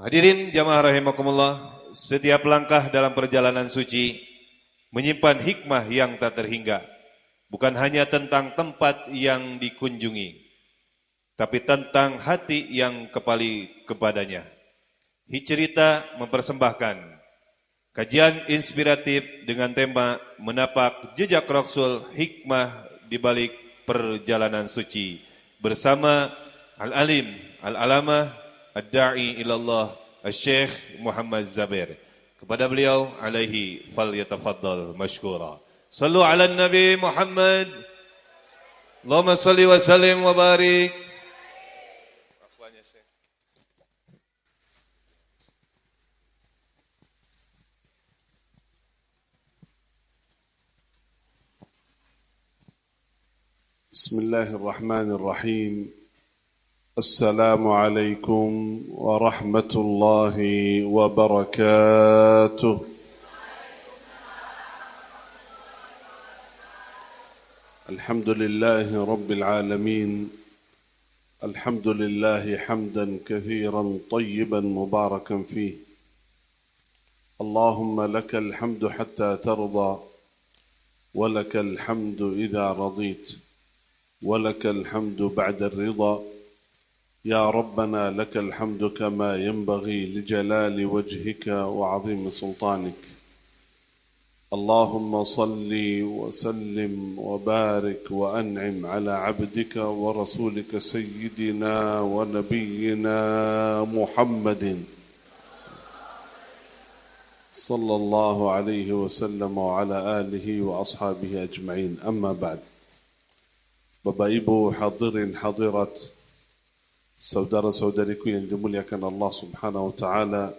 Hadirin jamaah rahimakumullah, setiap langkah dalam perjalanan suci menyimpan hikmah yang tak terhingga. Bukan hanya tentang tempat yang dikunjungi, tapi tentang hati yang kembali kepadanya. Hicerita mempersembahkan kajian inspiratif dengan tema menapak jejak Rasul, hikmah di balik perjalanan suci bersama Al-Alim, Al-Alamah, Ad-Da'i ilallah, Al-Syekh Muhammad Zabir. Kepada beliau alaihi falyatafaddal mashkura. Sallu ala Nabi Muhammad. Allahumma salli wa sallim wa barik. Bismillahirrahmanirrahim. Assalamualaikum warahmatullahi wabarakatuh. Alhamdulillahi rabbil alamin. Alhamdulillahi hamdan kathiran tayyiban mubarakan fih. Allahumma lakal hamdu hatta tarda, wa lakal hamdu idha radit, wa lakal hamdu ba'da ar-ridha. يا ربنا لك الحمد كما ينبغي لجلال وجهك وعظيم سلطانك. اللهم صل وسلم وبارك وأنعم على عبدك ورسولك سيدنا ونبينا محمد صلى الله عليه وسلم وعلى آله وأصحابه أجمعين. أما بعد. Bapak Ibu hadirin hadirat, saudara-saudariku yang dimuliakan Allah Subhanahu wa taala,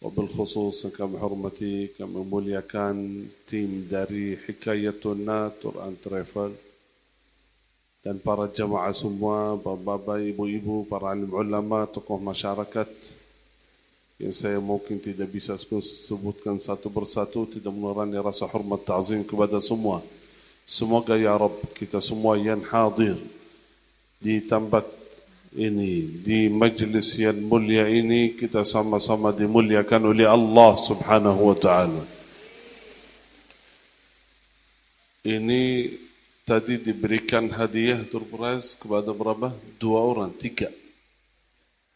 wabil khusus kami hormati, kami muliakan tim dari Hikayatuna Tour and Travel dan para jamaah semua, bapak-bapak, ibu-ibu, para alim ulama, tokoh masyarakat yang saya mungkin tidak bisa sebutkan satu persatu, tidak mengurangi rasa hormat ta'zim kepada semua. Semoga ya Rabb kita semua yang hadir di tempat ini, di majlis yang mulia ini, kita sama-sama dimuliakan oleh Allah Subhanahu wa taala. Ini tadi diberikan hadiah surprise kepada berapa? 2 orang, 3.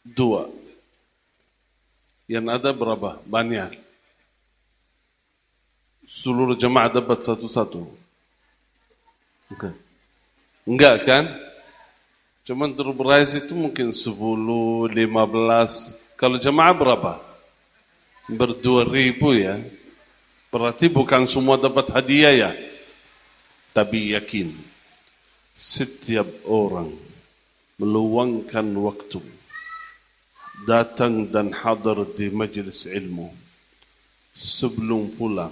2. Yang ada berapa? Banyak. Seluruh jemaah dapat satu-satu. Okay. Enggak kan? Cuman surprise itu mungkin 10, 15. Kalau jemaah berapa? 2.000 ya. Berarti bukan semua dapat hadiah ya. Tapi yakin, setiap orang meluangkan waktu datang dan hadir di majlis ilmu sebelum pulang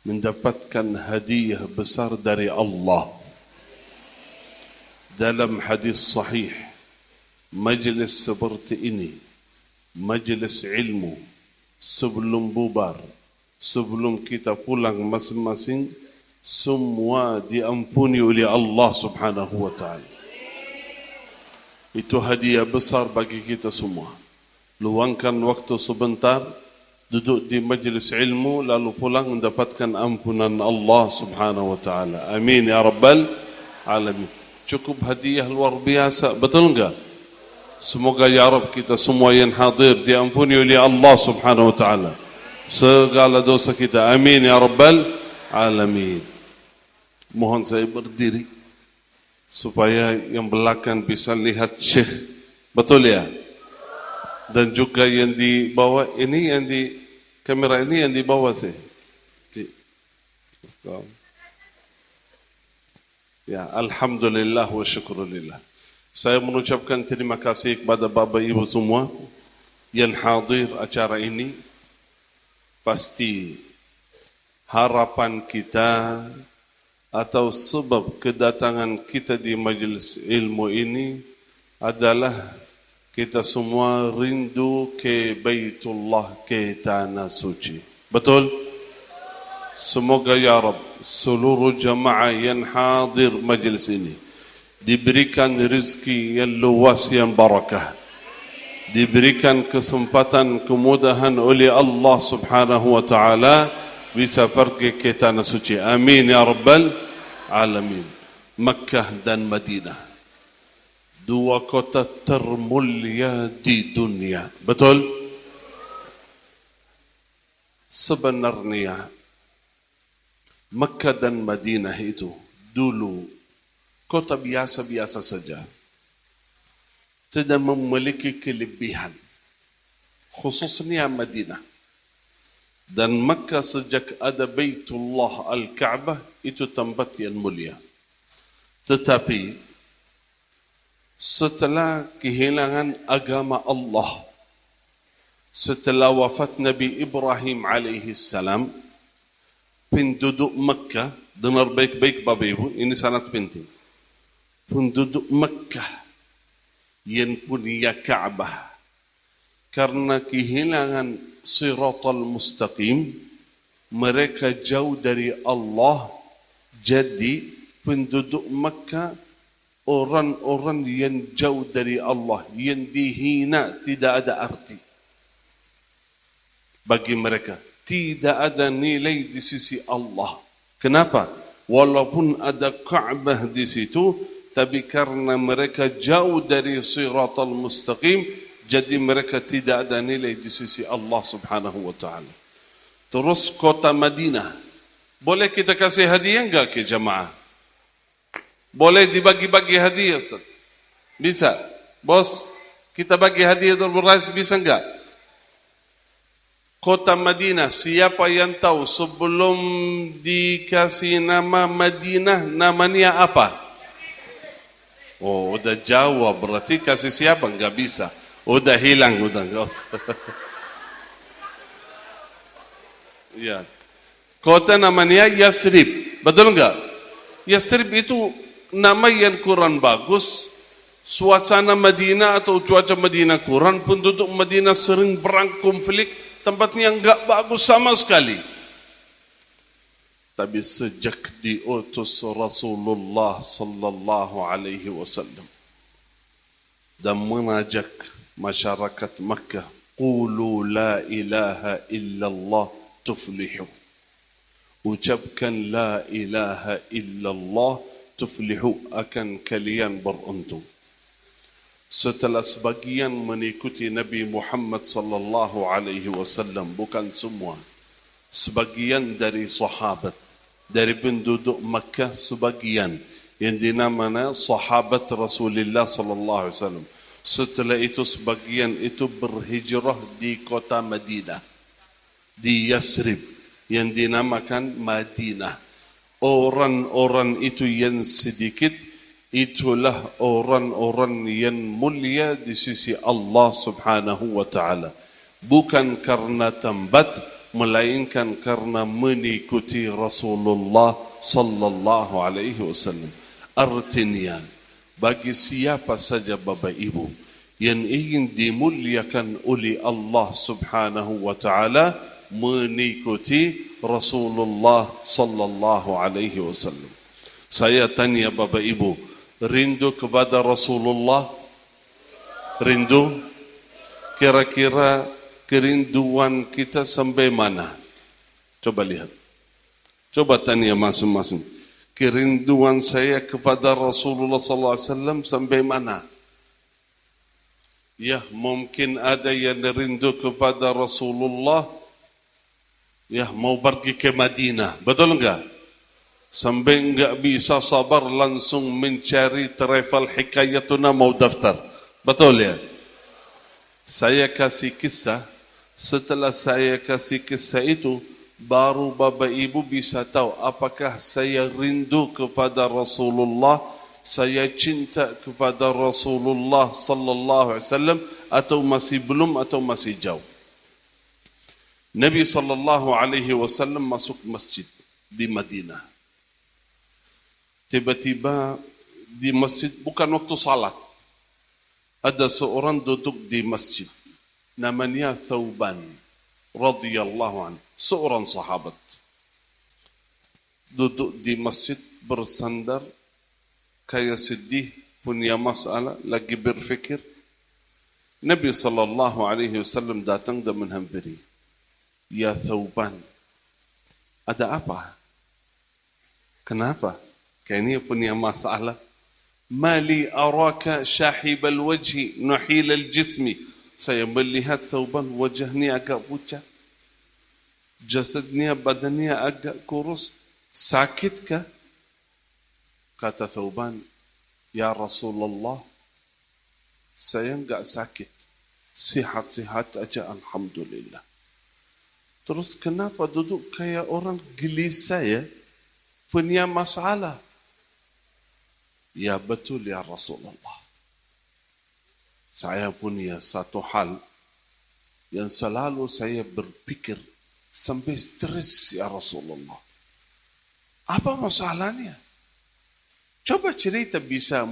mendapatkan hadiah besar dari Allah. Dalam hadis sahih, majlis seperti ini, majlis ilmu, sebelum bubar, sebelum kita pulang masing-masing, semua diampuni oleh Allah Subhanahu wa taala. Itu hadiah besar bagi kita semua. Luangkan waktu sebentar, duduk di majlis ilmu, lalu pulang mendapatkan ampunan Allah Subhanahu wa taala. Amin ya rabbal alamin. Cukup hadiah luar biasa, betul enggak? Semoga ya Rabb kita semua yang hadir diampuni oleh Allah Subhanahu wa taala segala dosa kita. Amin ya rabbal alamin. Mohon saya berdiri supaya yang belakang bisa lihat Syekh. Betul ya? Dan juga yang di bawah ini, yang di kamera ini yang di bawah sih. Ya, alhamdulillah wa syukurulillah. Saya mengucapkan terima kasih kepada bapak ibu semua yang hadir acara ini. Pasti harapan kita atau sebab kedatangan kita di majlis ilmu ini adalah kita semua rindu ke Baitullah, ke tanah suci. Betul? Semoga ya Rabb seluruh jamaah yang hadir majlis ini diberikan rezeki yang luas, yang barakah. diberikan kesempatan kemudahan oleh Allah Subhanahu wa taala bisa pergi ke tanah suci. Amin ya rabbal alamin. Makkah dan Madinah, dua kota termulia di dunia. Betul? Sebenarnya Makkah dan Madinah itu dulu kota biasa-biasa saja, tidak memiliki kelebihan, khususnya Madinah. Dan Makkah sejak ada Baitullah Al-Ka'bah itu tempat yang mulia. Tetapi setelah kehilangan agama Allah, setelah wafat Nabi Ibrahim alaihi salam, penduduk Makkah, dengar baik-baik Bapak Ibu, ini sangat penting. Penduduk Makkah yang punya Ka'bah, karena kehilangan Siratal Mustaqim, mereka jauh dari Allah. Jadi penduduk Makkah orang-orang yang jauh dari Allah, yang dihina, tidak ada arti bagi mereka, tidak ada nilai di sisi Allah. Kenapa? Walaupun ada Ka'bah di situ, tapi karena mereka jauh dari Siratal Mustaqim, jadi mereka tidak ada nilai di sisi Allah Subhanahu wa taala. Terus kota Madinah, boleh kita kasih hadiah enggak ke jamaah? Boleh dibagi-bagi hadiah, Ustaz? Bisa. Bos, kita bagi hadiah Dhul Rais, bisa enggak? Kota Madinah, siapa yang tahu sebelum dikasih nama Madinah, namanya apa? Oh, udah jawab, berarti kasih siapa? Enggak bisa. Udah hilang, udah enggak usah. Ya. Kota namanya Yasrib, betul enggak? Yasrib itu nama yang kurang bagus. Suasana Madinah atau cuaca Madinah kurang, penduduk Madinah sering perang konflik, tempatnya enggak bagus sama sekali. Tapi sejak diutus Rasulullah sallallahu alaihi wasallam dan mengajak masyarakat Makkah, qulu la ilaha illallah tuflihu, ucapkan la ilaha illallah tuflihu, akan kalian beruntung. Setelah sebagian mengikuti Nabi Muhammad sallallahu alaihi wasallam, bukan semua, sebagian dari sahabat, dari penduduk Makkah, sebagian yang dinamai sahabat Rasulullah sallallahu alaihi wasallam. Setelah itu sebagian itu berhijrah di kota Madinah, di Yasrib yang dinamakan Madinah. Orang-orang itu yang sedikit, itulah orang-orang yang mulia di sisi Allah Subhanahu wa taala. Bukan karena tempat, melainkan karena mengikuti Rasulullah sallallahu alaihi wasallam. Artinya, bagi siapa saja Bapak Ibu yang ingin dimuliakan oleh Allah Subhanahu wa taala, mengikuti Rasulullah sallallahu alaihi wasallam. Saya tanya Bapak Ibu, rindu kepada Rasulullah? Rindu? Kira-kira kerinduan kita sampai mana? Coba lihat. Coba tanya masing-masing. Kerinduan saya kepada Rasulullah sallallahu alaihi wasallam sampai mana? Ya, mungkin ada yang rindu kepada Rasulullah, ya mau pergi ke Madinah, betul enggak? Sampai enggak bisa sabar langsung mencari travel hikayatuna mau daftar, betul ya? Saya kasih kisah, setelah saya kasih kisah itu, baru Bapak Ibu bisa tahu apakah saya rindu kepada Rasulullah, saya cinta kepada Rasulullah sallallahu alaihi wasallam, atau masih belum, atau masih jauh. Nabi sallallahu alaihi wasallam masuk masjid di Madinah. Tiba-tiba di masjid, bukan waktu salat, ada seorang duduk di masjid, namanya Thauban radhiyallahu anhu, seorang sahabat. Duduk di masjid bersandar, kayak sedih, punya masalah, lagi berfikir. Nabi SAW datang dan menghampiri. Ya Thawban, ada apa? Kenapa? Kayaknya punya masalah. Mali araka syahibal wajhi nuhilal jismi. Saya melihat Thawban wajahnya agak pucat. Jasadnya, badannya agak kurus. Sakitkah? Kata Thawban, ya Rasulullah, saya enggak sakit. Sihat-sihat aja, alhamdulillah. Terus kenapa duduk kayak orang gelisah ya? Punya masalah. Ya betul ya Rasulullah. Saya punya satu hal yang selalu saya berpikir sampai stres ya Rasulullah. Apa masalahnya? Coba cerita bisa,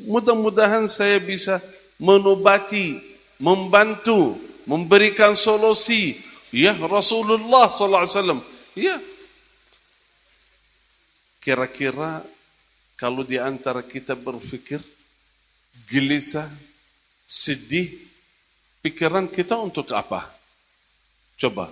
mudah-mudahan saya bisa menobati, membantu, memberikan solusi. Ya Rasulullah sallallahu alaihi wasallam. Ya. Kira-kira kalau di antara kita berfikir gelisah, sedih, pikiran kita untuk apa? Coba.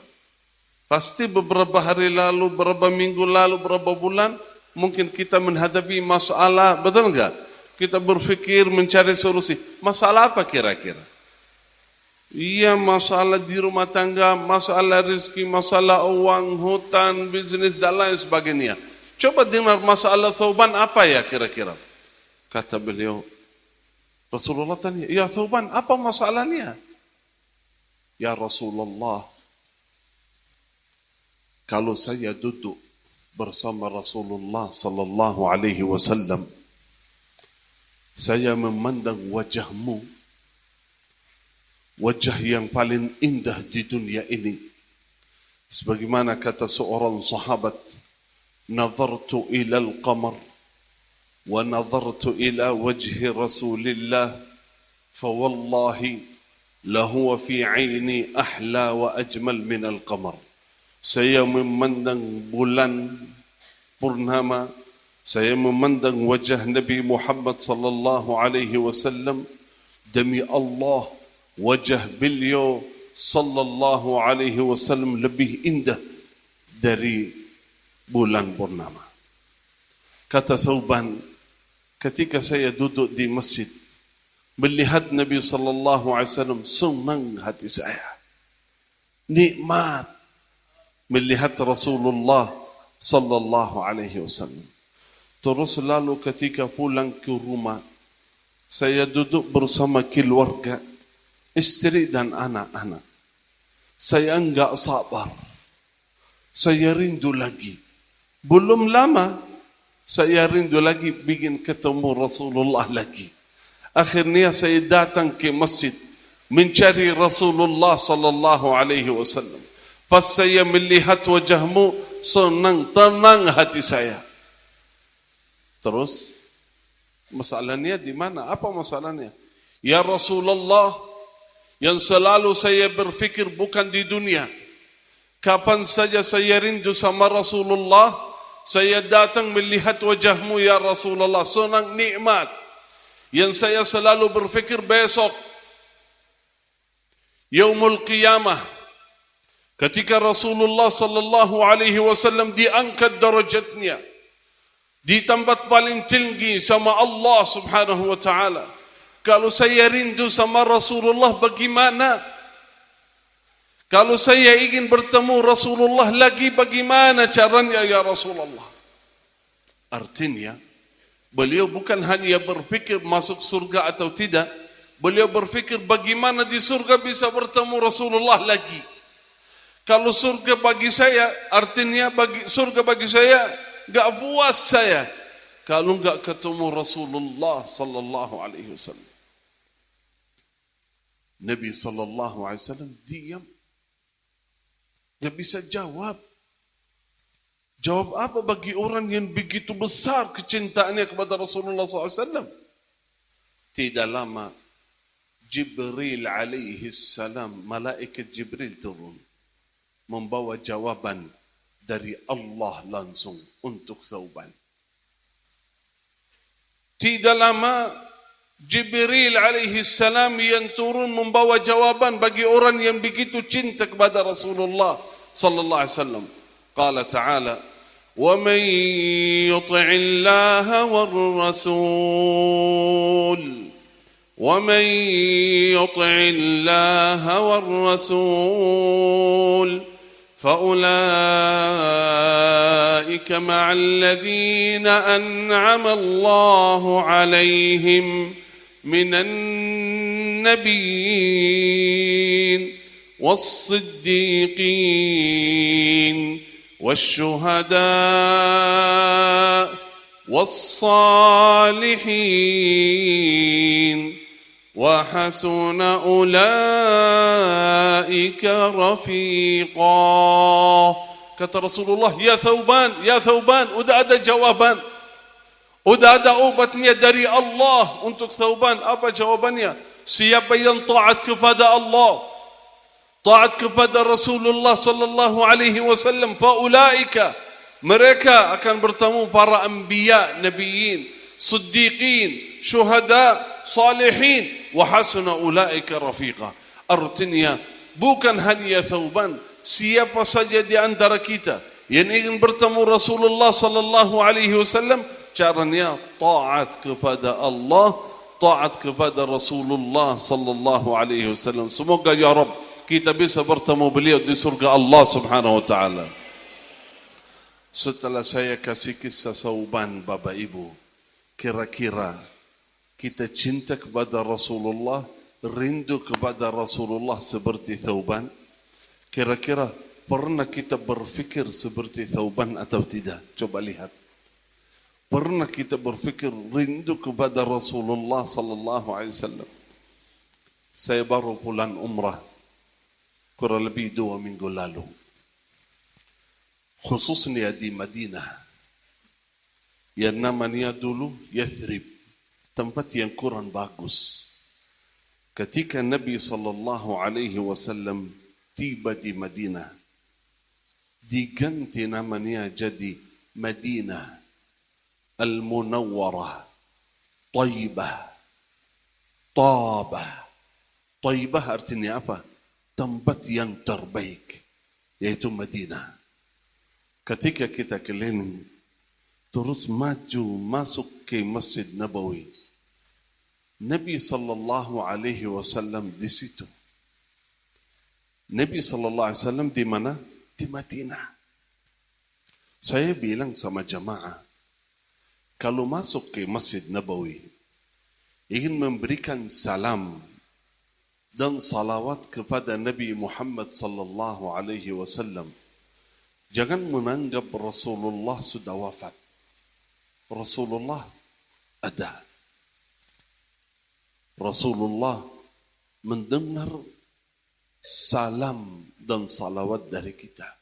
Pasti beberapa hari lalu, beberapa minggu lalu, beberapa bulan mungkin kita menghadapi masalah, betul enggak? Kita berfikir mencari solusi. Masalah apa kira-kira? Iya, masalah di rumah tangga, masalah rezeki, masalah uang, hutan, bisnis dan lain sebagainya. Coba dengar masalah Thawban apa ya kira-kira? Kata beliau, Rasulullah tanya, ya Thawban, apa masalahnya? Ya Rasulullah, kalau saya duduk bersama Rasulullah sallallahu alaihi wasallam, saya memandang wajahmu, wajah yang paling indah di dunia ini. Sebagaimana kata seorang sahabat, nazartu ila al-qamar wa nazartu ila wajhi Rasulillah fa wallahi lahu fi 'aini ahla wa ajmal min al-qamar. Saya memandang bulan purnama, saya memandang wajah Nabi Muhammad sallallahu alaihi wasallam, demi Allah wajah beliau sallallahu alaihi wasallam lebih indah dari bulan purnama. Kata Thawban, ketika saya duduk di masjid melihat Nabi sallallahu alaihi wasallam, senang hati saya, nikmat melihat Rasulullah sallallahu alaihi wasallam. Terus lalu ketika pulang ke rumah, saya duduk bersama keluarga, istri dan anak-anak. Saya enggak sabar. Saya rindu lagi. Belum lama, saya rindu lagi bikin ketemu Rasulullah lagi. Akhirnya saya datang ke masjid mencari Rasulullah sallallahu alaihi wasallam. Pas saya melihat wajahmu, senang, tenang hati saya. Terus, masalahnya di mana? Apa masalahnya? Ya Rasulullah, yang selalu saya berfikir bukan di dunia. Kapan saja saya rindu sama Rasulullah, saya datang melihat wajahmu ya Rasulullah, senang, nikmat. Yang saya selalu berfikir besok, Yaumul Qiyamah, ketika Rasulullah sallallahu alaihi wasallam diangkat darajatnya di tempat paling tinggi sama Allah subhanahu wa ta'ala. Kalau saya rindu sama Rasulullah bagaimana? Kalau saya ingin bertemu Rasulullah lagi bagaimana caranya ya Rasulullah? Artinya, beliau bukan hanya berfikir masuk surga atau tidak, beliau berfikir bagaimana di surga bisa bertemu Rasulullah lagi. Kalau surga bagi saya, artinya surga bagi saya, enggak puas saya kalau enggak ketemu Rasulullah sallallahu alaihi wasallam. Nabi sallallahu alaihi wasallam diam, enggak bisa jawab. Jawab apa bagi orang yang begitu besar kecintaannya kepada Rasulullah sallallahu alaihi wasallam? Tidak lama Jibril alaihi salam, malaikat Jibril turun membawa jawaban dari Allah langsung untuk Thawban. Tidak lama Jibril alaihi salam yang turun membawa jawaban bagi orang yang begitu cinta kepada Rasulullah sallallahu alaihi wasallam. Qala ta'ala, "Wa man yuti'illaha war-rasul, wa man yuti'illaha war-rasul, فأولئك مع الذين أنعم الله عليهم من النبيين والصديقين والشهداء والصالحين وحسن أولئك رفيقا." Kata Rasulullah, ya Thauban, udah ada jawaban. Udah ada obatnya dari Allah untuk Thauban. Apa jawabannya? Siapa yang taat kepada Allah, taat kepada Rasulullah sallallahu alaihi wasallam, faulaika, mereka akan bertemu para anbiya, nabiyin, siddiqin, syuhada, salihin, wa hasuna ulaika rafiqa. Artinya bukan hanya Thauban, siapa saja di antara kita yang ingin bertemu Rasulullah sallallahu alaihi wasallam, caranya taat kepada Allah, taat kepada Rasulullah sallallahu alaihi wasallam. Semoga ya Rabb kita bisa bertemu beliau di surga Allah Subhanahu wa taala. Setelah saya kasih kisah Thauban, Bapak Ibu, kira-kira kita cinta kepada Rasulullah, rindu kepada Rasulullah seperti Thauban? Kira-kira pernah kita berfikir seperti Thauban atau tidak? Coba lihat. Pernah kita berfikir rindu kepada Rasulullah sallallahu alaihi wasallam? Saya baru pulang umrah kurang lebih 2 minggu lalu. Khususnya di Madinah. Yang namanya dulu Yathrib, tempat yang kurang bagus. Ketika Nabi sallallahu alaihi wasallam tiba di Madinah, diganti namanya jadi Madinah Al-Munawwarah, Taibah, Tabah. Taibah artinya apa? Tempat yang terbaik, yaitu Madinah. Ketika kita keliling, terus maju masuk ke Masjid Nabawi, Nabi sallallahu alaihi wasallam di situ. Nabi sallallahu alaihi wasallam di mana? Di Madinah. Saya bilang sama jamaah, kalau masuk ke Masjid Nabawi, ingin memberikan salam dan salawat kepada Nabi Muhammad sallallahu alaihi wasallam, jangan menganggap Rasulullah sudah wafat. Rasulullah ada. Rasulullah mendengar salam dan salawat dari kita.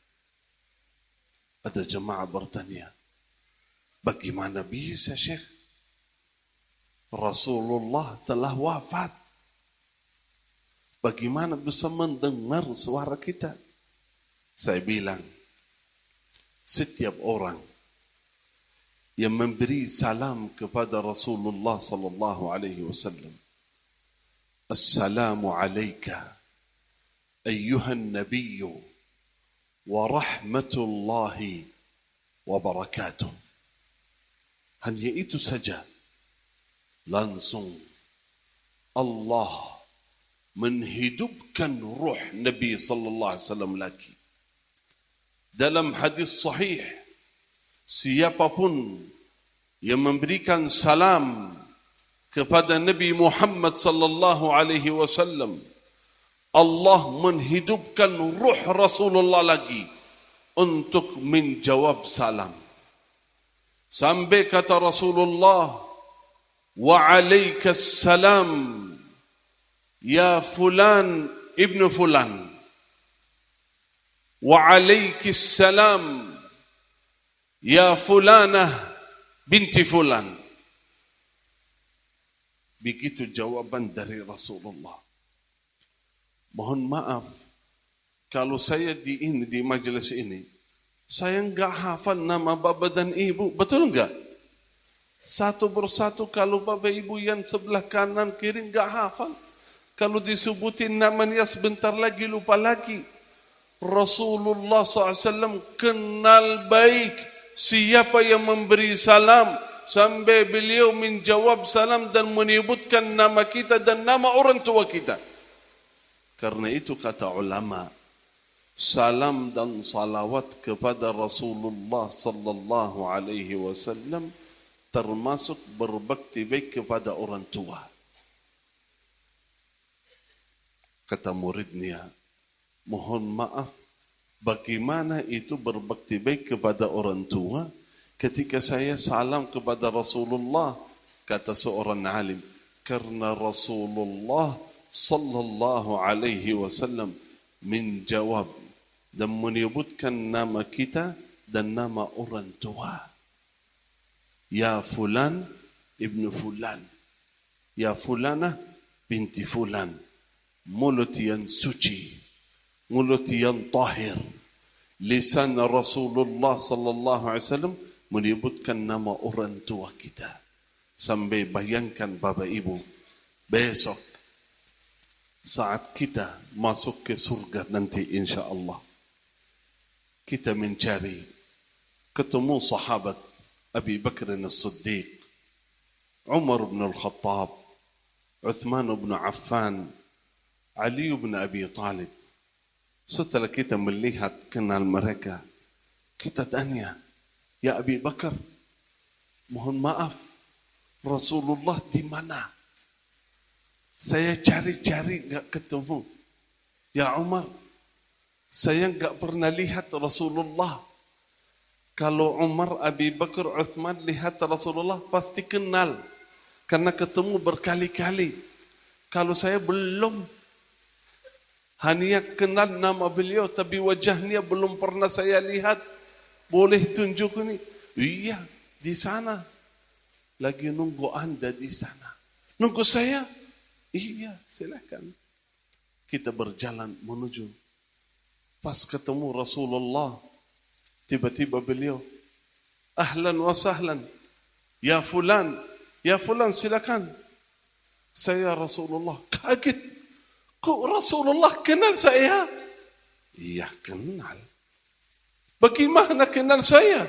Ada jemaah bertanya, bagaimana bisa Syekh? Rasulullah telah wafat. Bagaimana bisa mendengar suara kita? Saya bilang, setiap orang yang memberi salam kepada Rasulullah sallallahu alaihi wasallam, Assalamu alayka ayyuhan nabiyyu wa rahmatullahi wa barakatuh. Hanya itu saja, langsung Allah menghidupkan ruh Nabi sallallahu alaihi wasallam lagi. Dalam hadis sahih, siapapun yang memberikan salam kepada Nabi Muhammad sallallahu alaihi wasallam, Allah menghidupkan ruh Rasulullah lagi untuk menjawab salam. Sampai kata Rasulullah, wa alaikas salam ya fulan ibnu fulan, wa alaikis salam ya fulanah binti fulan. Begitu jawaban dari Rasulullah. Mohon maaf kalau saya di majelis ini saya enggak hafal nama bapa dan ibu, betul enggak? Satu persatu kalau Bapak Ibu yang sebelah kanan kiri enggak hafal. Kalau disebutin namanya sebentar lagi lupa lagi. Rasulullah SAW kenal baik siapa yang memberi salam sampai beliau menjawab salam dan menyebutkan nama kita dan nama orang tua kita. Karena itu kata ulama, salam dan salawat kepada Rasulullah sallallahu alaihi wasallam termasuk berbakti baik kepada orang tua. Kata muridnya, mohon maaf, bagaimana itu berbakti baik kepada orang tua ketika saya salam kepada Rasulullah? Kata seorang alim, karena Rasulullah sallallahu alaihi wasallam menjawab dan menyebutkan nama kita dan nama orang tua. Ya fulan ibnu fulan, ya fulanah binti fulan. Mulut yang suci, mulut yang tahir, lisan Rasulullah sallallahu alaihi wasallam menyebutkan nama orang tua kita. Sampai bayangkan Bapak Ibu, besok saat kita masuk ke surga nanti insya-Allah, kita mencari ketemu sahabat Abi Bakr as-Siddiq, Umar bin Al-Khattab, Uthman bin Affan, Ali bin Abi Talib. Setelah kita melihat kenal mereka, kita tanya, ya Abi Bakar, mohon maaf, Rasulullah di mana? Saya cari-cari enggak ketemu. Ya Umar, saya enggak pernah lihat Rasulullah. Kalau Umar, Abi Bakar, Uthman lihat Rasulullah pasti kenal. Karena ketemu berkali-kali. Kalau saya belum, hanya kenal nama beliau, tapi wajahnya belum pernah saya lihat. Boleh tunjuk ini? Iya, di sana. Lagi nunggu Anda di sana. Nunggu saya? Iya, silakan. Kita berjalan menuju. Pas ketemu Rasulullah, tiba-tiba beliau, ahlan wa sahlan, ya fulan silakan. Saya Rasulullah, kaget. Kok Rasulullah kenal saya? Iya kenal. Bagaimana kenal saya?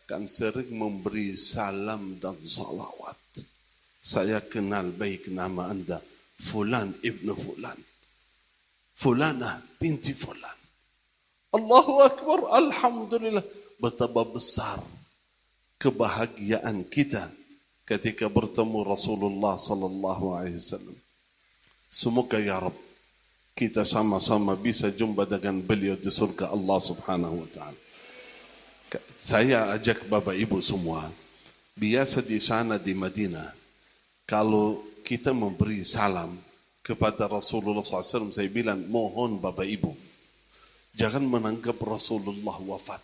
Kan sering memberi salam dan salawat. Saya kenal baik nama Anda, Fulan ibnu Fulan, Fulanah binti Fulan. Allahu Akbar, Alhamdulillah. Betapa besar kebahagiaan kita ketika bertemu Rasulullah sallallahu alaihi wasallam. Semoga ya Rabb kita sama-sama bisa jumpa dengan beliau di surga Allah Subhanahu wa taala. Saya ajak Bapak Ibu semua, biasa di sana di Madinah, kalau kita memberi salam kepada Rasulullah SAW, saya bilang mohon Bapak Ibu, jangan menanggap Rasulullah wafat.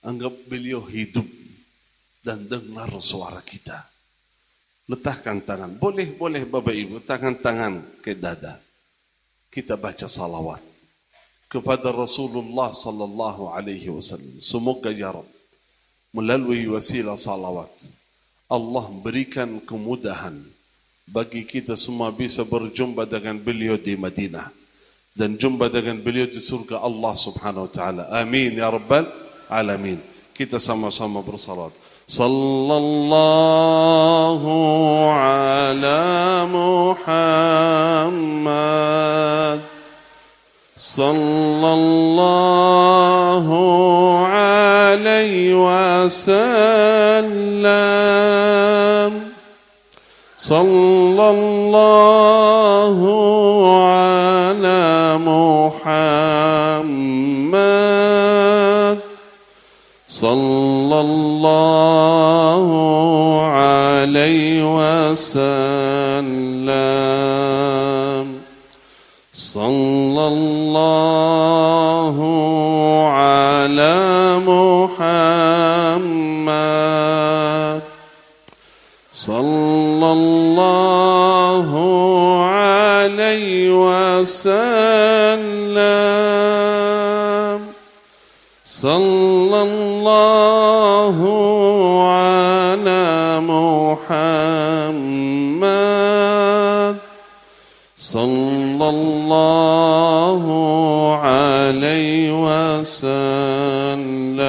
Anggap beliau hidup dan dengar suara kita. Letakkan tangan, boleh Bapak Ibu, tangan ke dada. Kita baca salawat kepada Rasulullah sallallahu alaihi wasallam. Semoga ya Rabb melalui wasilah salawat Allah berikan kemudahan bagi kita semua bisa berjumpa dengan beliau di Madinah dan jumpa dengan beliau di surga Allah Subhanahu wa taala. Amin ya rabbal alamin. Kita sama-sama bersalawat. Sallallahu ala Muhammad. Sallallahu alaihi wasallam. Sallallahu ala Muhammad. Sallallahu alaihi wasallam. Sallallahu ala Muhammad. Sallallahu alaihi wasallam. صلى الله على محمد صلى الله عليه وسلم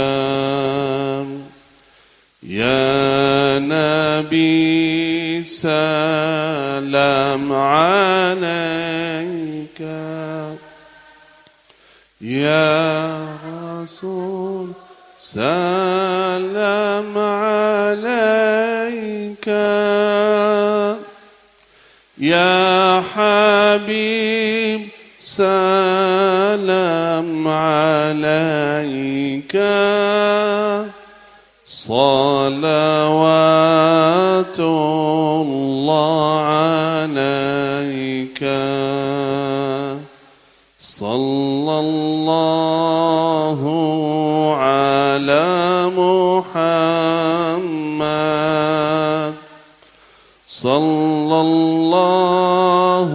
يا نبي سلام عليك يا رسول سلام عليك يا حبيب سلام عليك صلوات الله عليك صلى الله على محمد صلى الله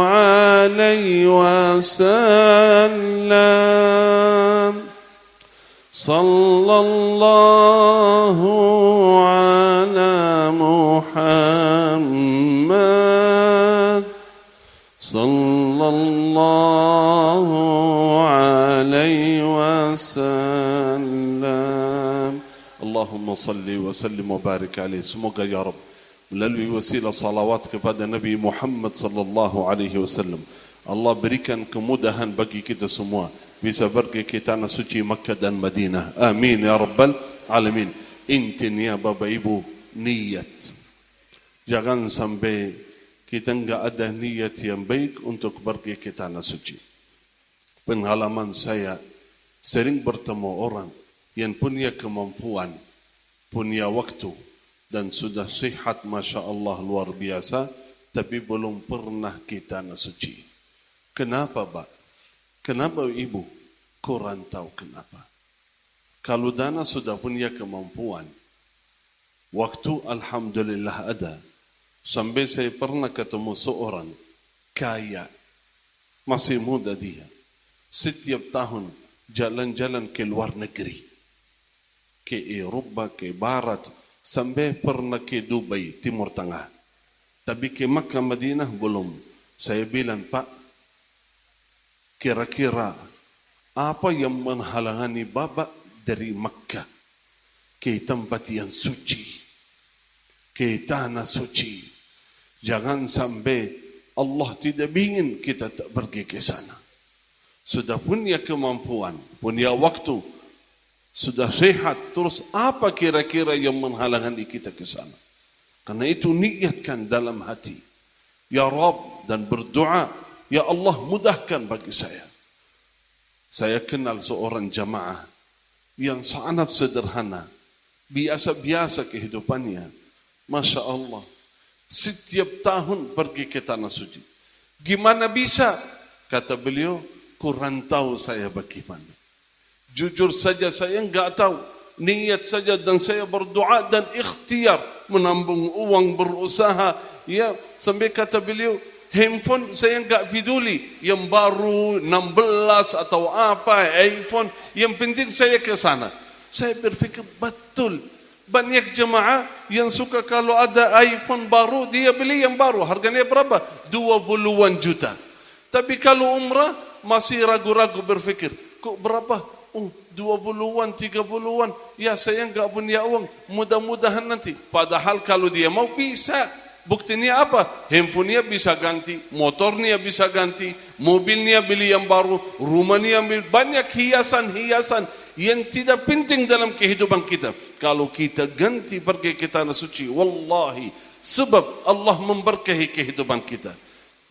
عليه وسلم صلى الله على محمد صلى الله عليه وسلم اللهم صل وسلم وبارك عليه. Semoga ya Rabb melalui wasilah salawat kepada Nabi Muhammad sallallahu alaihi wasallam Allah berikan kemudahan bagi kita semua bisa pergi ke tanah suci Makkah dan Madinah. Amin ya rabbal alamin. Intinya Bapak Ibu, niat. Jangan sampai kita enggak ada niat yang baik untuk pergi ke tanah suci. Pengalaman saya sering bertemu orang yang punya kemampuan, punya waktu dan sudah sihat Masya Allah luar biasa, tapi belum pernah ke tanah suci. Kenapa Pak? Kenapa Ibu? Kurang tahu kenapa. Kalau dana sudah punya kemampuan, waktu Alhamdulillah ada. Sampai saya pernah ketemu seorang kaya, masih muda dia. Setiap tahun jalan-jalan ke luar negeri, ke Eropa, ke Barat, sampai pernah ke Dubai, Timur Tengah. Tapi ke Makkah, Madinah belum. Saya bilang, Pak, kira-kira apa yang menghalangi Bapak dari Makkah ke tempat yang suci, ke tanah suci? Jangan sampai Allah tidak ingin kita tak pergi ke sana. Sudah punya kemampuan, punya waktu, sudah sehat, terus apa kira-kira yang menghalangi kita ke sana? Karena itu niatkan dalam hati, ya Rabb, dan berdoa, ya Allah mudahkan bagi saya. Saya kenal seorang jamaah yang sangat sederhana, biasa-biasa kehidupannya. Masya Allah, setiap tahun pergi ke tanah suci. Gimana bisa? Kata beliau, kurang tahu saya bagaimana. Jujur saja saya enggak tahu. Niat saja dan saya berdoa dan ikhtiar menambung uang, berusaha. Ya, sampai kata beliau, handphone saya enggak peduli yang baru 16 atau apa iPhone, yang penting saya ke sana. Saya berfikir betul, banyak jemaah yang suka kalau ada iPhone baru dia beli yang baru, harganya berapa? 20-an juta. Tapi kalau umrah masih ragu-ragu berfikir, kok berapa? 20-an, 30-an. Ya saya enggak punya uang, mudah-mudahan nanti. Padahal kalau dia mau bisa. Buktinya apa? Handphonenya bisa ganti, motornya bisa ganti, mobilnya beli yang baru, rumahnya banyak hiasan-hiasan yang tidak penting dalam kehidupan kita. Kalau kita ganti pergi ke tanah suci, wallahi sebab Allah memberkahi kehidupan kita.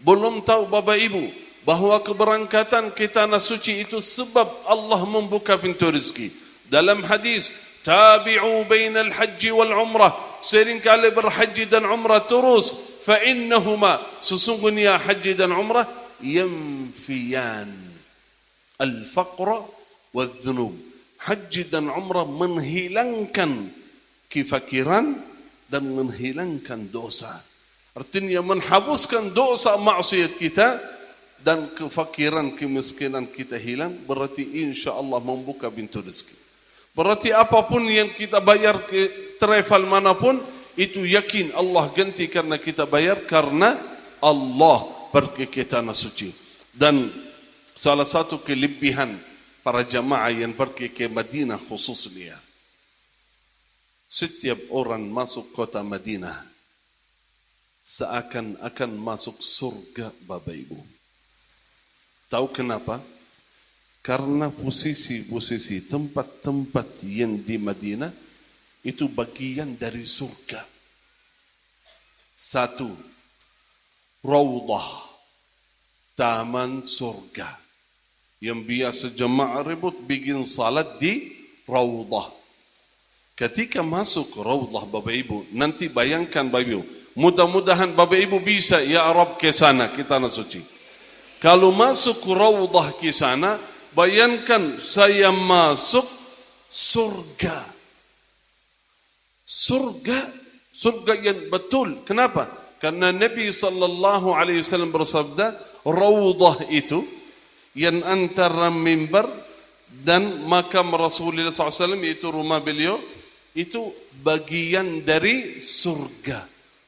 Belum tahu Bapak Ibu bahwa keberangkatan ke tanah suci itu sebab Allah membuka pintu rezeki. Dalam hadis, tabi'u bainal haji wal umrah, seringkali berhaji dan umrah terus, fa innahuma, sesungguhnya haji dan umrah yanfiyan al-faqra wal-dhunub. Haji dan umrah menghilangkan kefakiran dan menghilangkan dosa. Artinya menghapuskan dosa maksiat kita dan kefakiran, kemiskinan kita hilang, berarti insya Allah membuka pintu rezeki. Berarti apapun yang kita bayar ke travel manapun, itu yakin Allah ganti karena kita bayar, karena Allah pergi ke tanah suci. Dan salah satu kelebihan para jamaah yang pergi ke Madinah khususnya, setiap orang masuk kota Madinah seakan-akan masuk surga, Bapak Ibu. Tahu kenapa? Karena posisi-posisi tempat-tempat yang di Madinah itu bagian dari surga. Satu, Raudhah, taman surga. Yang biasa jemaah ribut bikin salat di Raudhah. Ketika masuk Raudhah, Bapak Ibu, nanti bayangkan Bapak Ibu, mudah-mudahan Bapak Ibu bisa ya Arab ke sana, ke tanah suci. Kalau masuk Raudhah ke sana, bayangkan saya masuk surga. Surga yang betul. Kenapa? Karena Nabi sallallahu alaihi wasallam bersabda, Raudhah itu yang antara mimbar dan makam Rasulullah SAW, yaitu rumah beliau, itu bagian dari surga.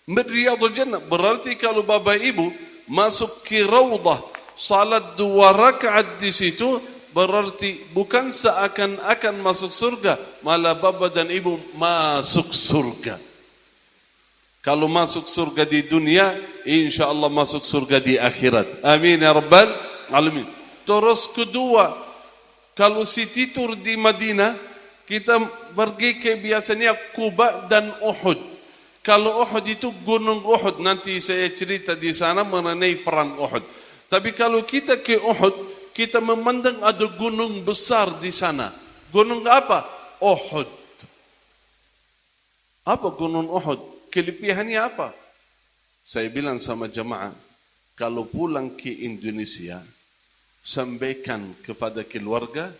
Riyadhul Jannah. Berarti kalau Bapak Ibu masuk ke Raudhah, salat 2 rakaat di situ, berarti bukan seakan-akan masuk surga, malah Bapak dan Ibu masuk surga. Kalau masuk surga di dunia, insya Allah masuk surga di akhirat. Amin ya Rabbal Alamin. Terus kedua, kalau city tour di Madinah, kita pergi ke biasanya Quba dan Uhud. Kalau Uhud itu gunung Uhud, nanti saya cerita di sana mengenai perang Uhud. Tapi kalau kita ke Uhud, kita memandang ada gunung besar di sana. Gunung apa? Uhud. Apa gunung Uhud? Kelebihannya apa? Saya bilang sama jemaah, kalau pulang ke Indonesia, sampaikan kepada keluarga,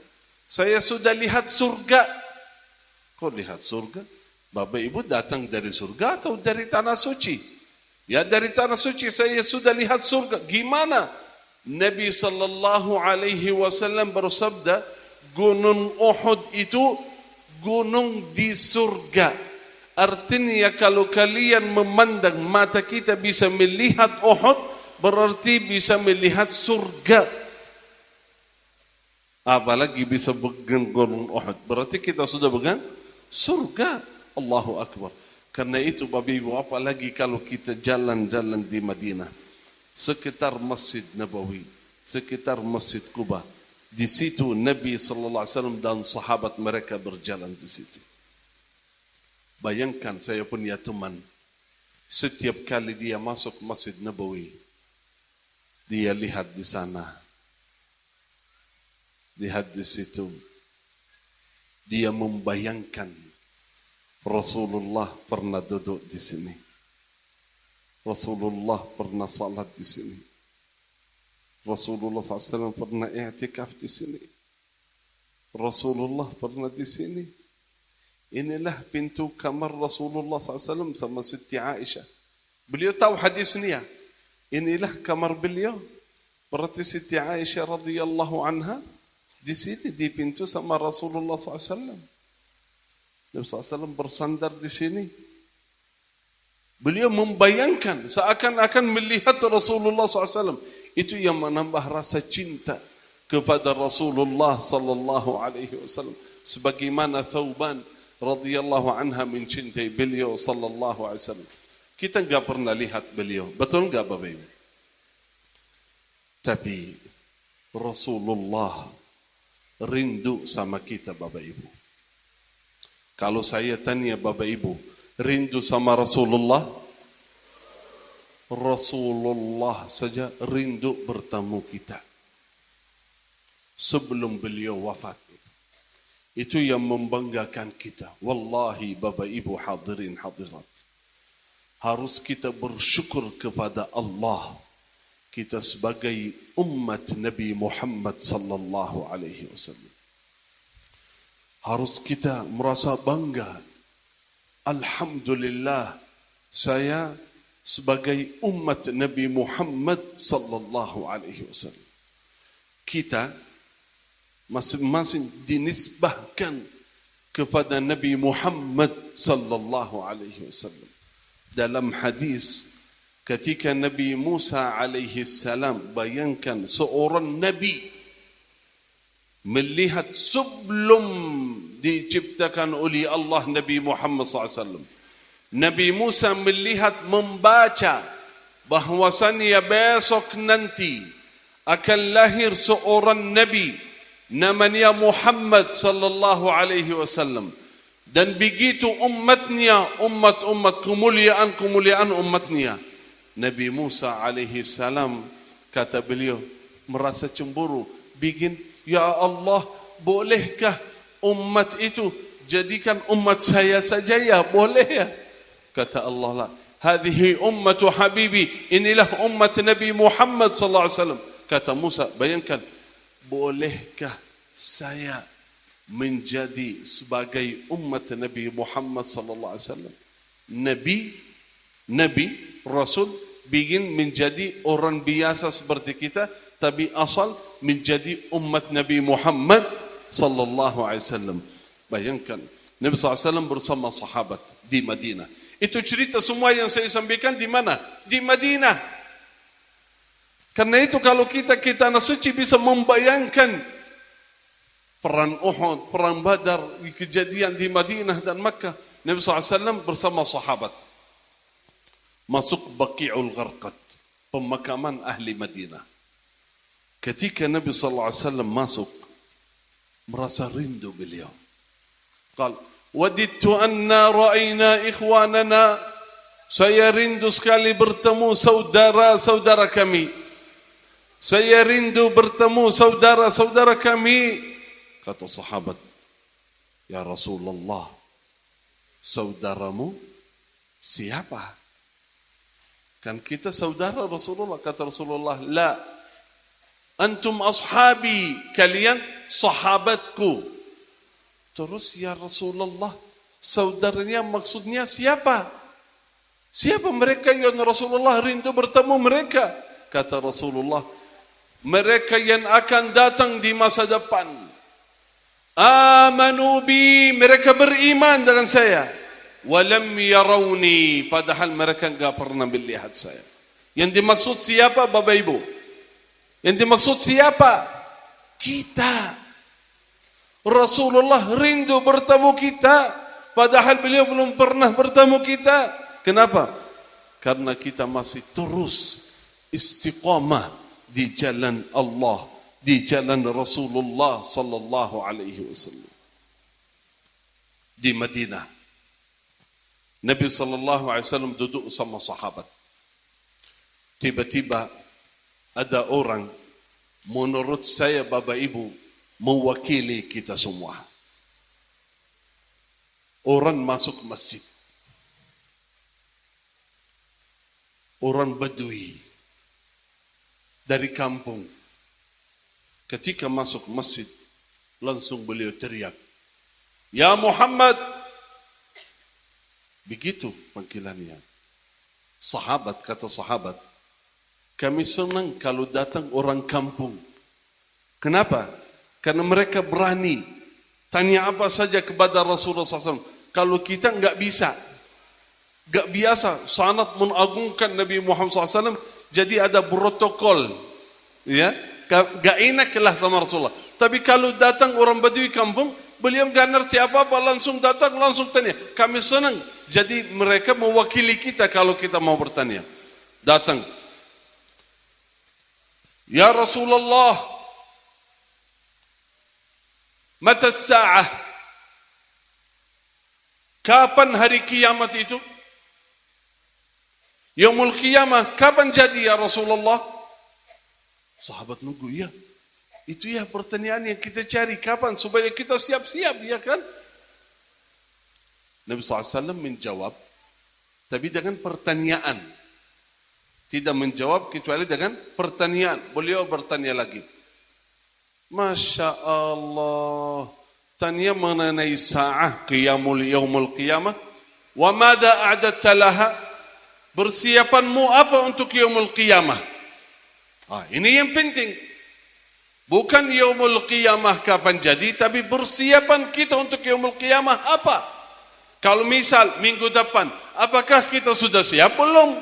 saya sudah lihat surga. Kok lihat surga? Bapak Ibu datang dari surga atau dari tanah suci? Ya dari tanah suci, saya sudah lihat surga. Gimana? Nabi sallallahu alaihi wasallam bersabda, gunung Uhud itu gunung di surga. Artinya kalau kalian memandang, mata kita bisa melihat Uhud, berarti bisa melihat surga. Apalagi bisa pegang gunung Uhud, berarti kita sudah pegang surga. Allahu Akbar. Karena itu Bapak Ibu, apalagi kalau kita jalan-jalan di Madinah, sekitar Masjid Nabawi, sekitar Masjid Quba, di situ Nabi sallallahu alaihi wasallam dan sahabat mereka berjalan di situ. Bayangkan saya punya teman, setiap kali dia masuk Masjid Nabawi, dia lihat di sana, lihat di situ, dia membayangkan Rasulullah pernah duduk di sini, Rasulullah pernah salat di sini, Rasulullah SAW pernah i'tikaf di sini, Rasulullah pernah di sini. Inilah pintu kamar Rasulullah SAW sama Siti Aisyah. Beliau tahu hadisnya. Inilah kamar beliau. Berarti Siti Aisyah radhiyallahu anha di sini di pintu sama Rasulullah SAW. Nabi SAW bersandar di sini. Beliau membayangkan seakan-akan melihat Rasulullah SAW. Itu yang menambah rasa cinta kepada Rasulullah sallallahu alaihi wasallam. Sebagaimana Thauban radhiyallahu anha mencintai beliau sallallahu alaihi wasallam. Kita enggak pernah lihat beliau. Betul enggak Bapak Ibu? Tapi Rasulullah rindu sama kita Bapak Ibu. Kalau saya tanya Bapak Ibu, rindu sama Rasulullah? Rasulullah saja rindu bertemu kita sebelum beliau wafat. Itu yang membanggakan kita. Wallahi Bapak Ibu hadirin hadirat, harus kita bersyukur kepada Allah, kita sebagai umat Nabi Muhammad sallallahu alaihi wasallam. Harus kita merasa bangga. Alhamdulillah, saya sebagai umat Nabi Muhammad sallallahu alaihi wasallam. Kita masing-masing dinisbahkan kepada Nabi Muhammad sallallahu alaihi wasallam. Dalam hadis ketika Nabi Musa alaihi salam, bayangkan seorang nabi melihat sebelum diciptakan oleh Allah Nabi Muhammad SAW. Nabi Musa melihat, membaca bahwasannya besok nanti akan lahir seorang nabi namanya Muhammad sallallahu alaihi wasallam, dan begitu umatnya, umat kemuliaan umatnya. Nabi Musa alaihi salam, kata beliau, merasa cemburu, bikin, ya Allah, bolehkah umat itu jadikan umat saya saja ya? Boleh ya? Kata Allah, la, hadhihi ummatu habibi, inilah umat Nabi Muhammad sallallahu alaihi wasallam. Kata Musa, bayangkan, bolehkah saya menjadi sebagai umat Nabi Muhammad sallallahu alaihi wasallam? Nabi, Rasul, bikin menjadi orang biasa seperti kita, tapi asal menjadi umat Nabi Muhammad sallallahu alaihi wasallam. Bayangkan, Nabi SAW bersama sahabat di Madinah. Itu cerita semua yang saya sampaikan di mana? Di Madinah. Karena itu kalau kita anak suci bisa membayangkan perang Uhud, perang Badar, kejadian di Madinah dan Makkah. Nabi SAW bersama sahabat masuk Baqi'ul Gharqad, pemakaman ahli Madinah. Ketika Nabi SAW masuk, merasa rindu beliau. Qal, wadidtu anna ra'ayna ikhwanana, saya rindu sekali bertemu saudara-saudara kami. Saya rindu bertemu saudara-saudara kami. Kata sahabat, ya Rasulullah, saudaramu siapa? Kan kita saudara Rasulullah. Kata Rasulullah, la, antum ashabi, kalian sahabatku. Terus ya Rasulullah, saudaranya maksudnya siapa? Siapa mereka yang Rasulullah rindu bertemu mereka? Kata Rasulullah, mereka yang akan datang di masa depan. Amanu bi, mereka beriman dengan saya. Walam yarawni, padahal mereka enggak pernah melihat saya. Yang dimaksud siapa, Bapak Ibu? Yang dimaksud siapa? Kita. Rasulullah rindu bertemu kita, padahal beliau belum pernah bertemu kita. Kenapa? Karena kita masih terus istiqamah di jalan Allah, di jalan Rasulullah sallallahu alaihi wasallam. Di Madinah, Nabi sallallahu alaihi wasallam duduk sama sahabat. Tiba-tiba ada orang, menurut saya Bapak Ibu, mewakili kita semua. Orang masuk masjid, orang Badui dari kampung. Ketika masuk masjid, langsung beliau teriak, ya Muhammad. Begitu panggilannya. Sahabat, kata sahabat, kami senang kalau datang orang kampung. Kenapa? Karena mereka berani tanya apa saja kepada Rasulullah SAW. Kalau kita enggak bisa, enggak biasa, sangat mengagungkan Nabi Muhammad SAW, jadi ada protokol, ya, enggak enaklah sama Rasulullah. Tapi kalau datang orang Badui kampung, beliau enggak ngerti apa-apa, langsung datang, langsung tanya. Kami senang, jadi mereka mewakili kita kalau kita mau bertanya. Datang, ya Rasulullah, mata sa'ah, kapan hari kiamat itu? Yaumul qiyamah, kapan jadi ya Rasulullah? Sahabat nunggu, ya, itu ya pertanyaan yang kita cari, kapan, supaya kita siap-siap, ya kan? Nabi SAW menjawab, tapi dengan pertanyaan. Tidak menjawab kecuali dengan pertanyaan. Beliau bertanya lagi. Masya Allah, tanya mengenai sa'ah yaumul qiyamah. Wa mada a'dadta laha? Persiapanmu apa untuk yaumul qiyamah? Ini yang penting. Bukan yaumul qiyamah kapan jadi, tapi persiapan kita untuk yaumul qiyamah apa? Kalau misal minggu depan, apakah kita sudah siap belum?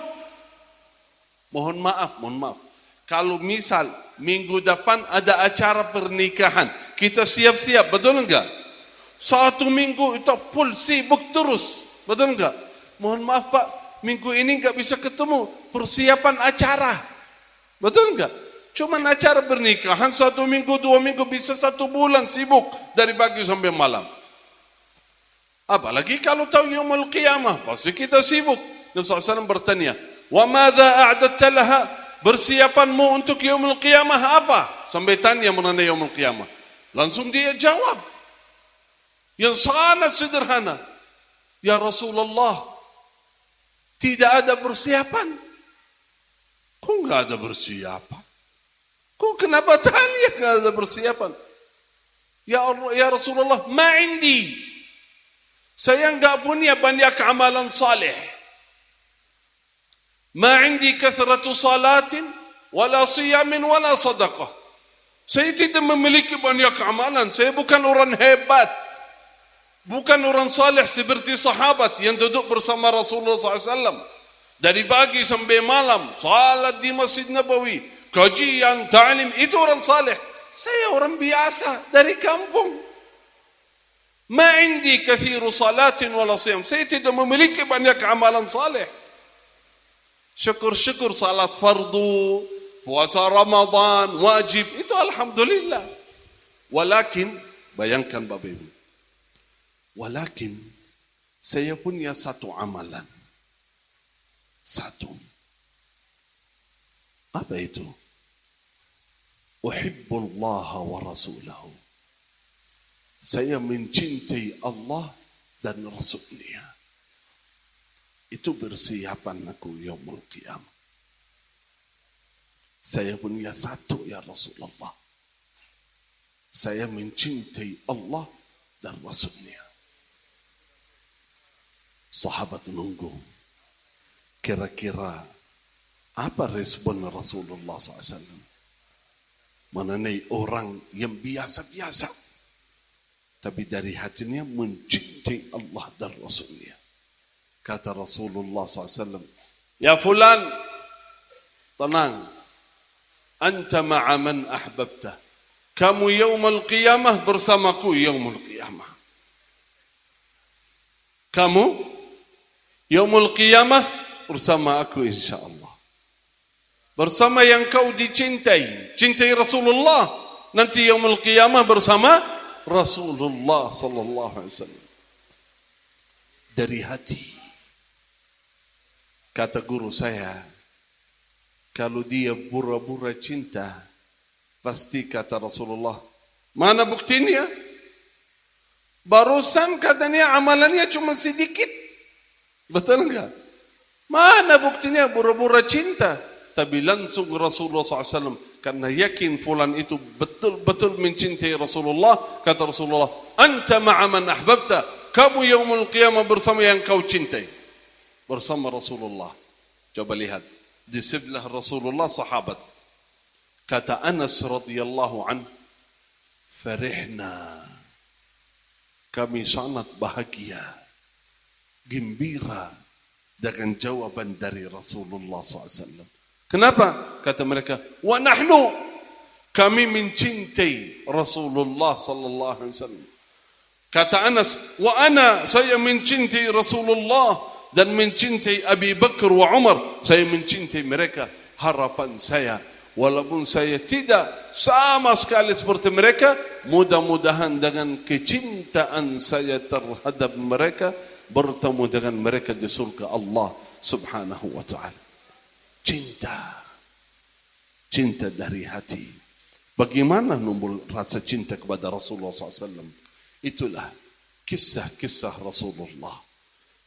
Mohon maaf. Kalau misal minggu depan ada acara pernikahan, kita siap-siap, betul enggak? 1 minggu itu full sibuk terus, betul enggak? Mohon maaf Pak, minggu ini enggak bisa ketemu, persiapan acara, betul enggak? Cuman acara pernikahan 1 minggu, 2 minggu, bisa 1 bulan sibuk dari pagi sampai malam. Apalagi kalau tahu yaumul qiyamah, pasti kita sibuk. Nabi SAW bertanya, wa madza a'dadta laha? Persiapanmu untuk yaumul qiyamah apa? Sampai tanya mengenai yaumul qiyamah. Langsung dia jawab yang sangat sederhana. Ya Rasulullah, tidak ada persiapan. Kok enggak ada persiapan? Kok kenapa tanya enggak ada persiapan? Ya Rasulullah, ma indi. Saya enggak punya banyak amalan saleh. Ma indi kathratu salatin wala siyamin wala sadaqah. Saya tidak memiliki banyak amalan. Saya bukan orang hebat. Bukan orang saleh seperti sahabat yang duduk bersama Rasulullah SAW. Dari pagi sampai malam, salat di Masjid Nabawi, kajian, ta'lim, itu orang saleh. Saya orang biasa dari kampung. Ma indi kathiru salatin wala siyam. Saya tidak memiliki banyak amalan saleh. Syukur-syukur salat fardu, puasa Ramadan, wajib, itu alhamdulillah. Walakin, bayangkan Bapak Ibu, walakin saya punya satu amalan. Satu. Apa itu? Uhibbullaha wa rasulahu. Saya mencintai Allah dan Rasulnya. Itu persiapan aku yaumul qiyamah. Saya punya satu ya Rasulullah. Saya mencintai Allah dan Rasulnya. Sahabat menunggu. Kira-kira apa respon Rasulullah SAW mengenai orang yang biasa-biasa, tapi dari hatinya mencintai Allah dan Rasulnya. Kata Rasulullah SAW, ya fulan, tenang, anta ma'a man ahbabta. Kamu yaumul qiyamah bersamaku yaumul qiyamah. Kamu yaumul qiyamah bersama aku insyaAllah. Bersama yang kau dicintai. Cintai Rasulullah. Nanti yaumul qiyamah bersama Rasulullah sallallahu alaihi wasallam. Dari hati. Kata guru saya, kalau dia pura-pura cinta, pasti kata Rasulullah, mana buktinya? Barusan katanya amalannya cuma sedikit. Betul enggak? Mana buktinya pura-pura cinta? Tapi langsung Rasulullah SAW, karena yakin fulan itu betul-betul mencintai Rasulullah, kata Rasulullah, anta ma'a man ahbabta, kamu yaumul qiyamah bersama yang kau cintai. Bersama Rasulullah. Coba lihat, di sebelah Rasulullah sahabat. Kata Anas radhiyallahu an, farihna, kami sangat bahagia, gembira dengan jawaban dari Rasulullah SAW. Kenapa? Kata mereka, wa nahnu, kami mencintai Rasulullah sallallahu alaihi wasallam. Kata Anas, wa ana, saya mencintai Rasulullah dan mencintai Abi Bakar wa Umar, saya mencintai mereka. Harapan saya, walaupun saya tidak sama sekali seperti mereka, mudah-mudahan dengan kecintaan saya terhadap mereka, bertemu dengan mereka di surga Allah subhanahu wa ta'ala. Cinta dari hati. Bagaimana nombor rasa cinta kepada Rasulullah SAW? Itulah kisah-kisah Rasulullah,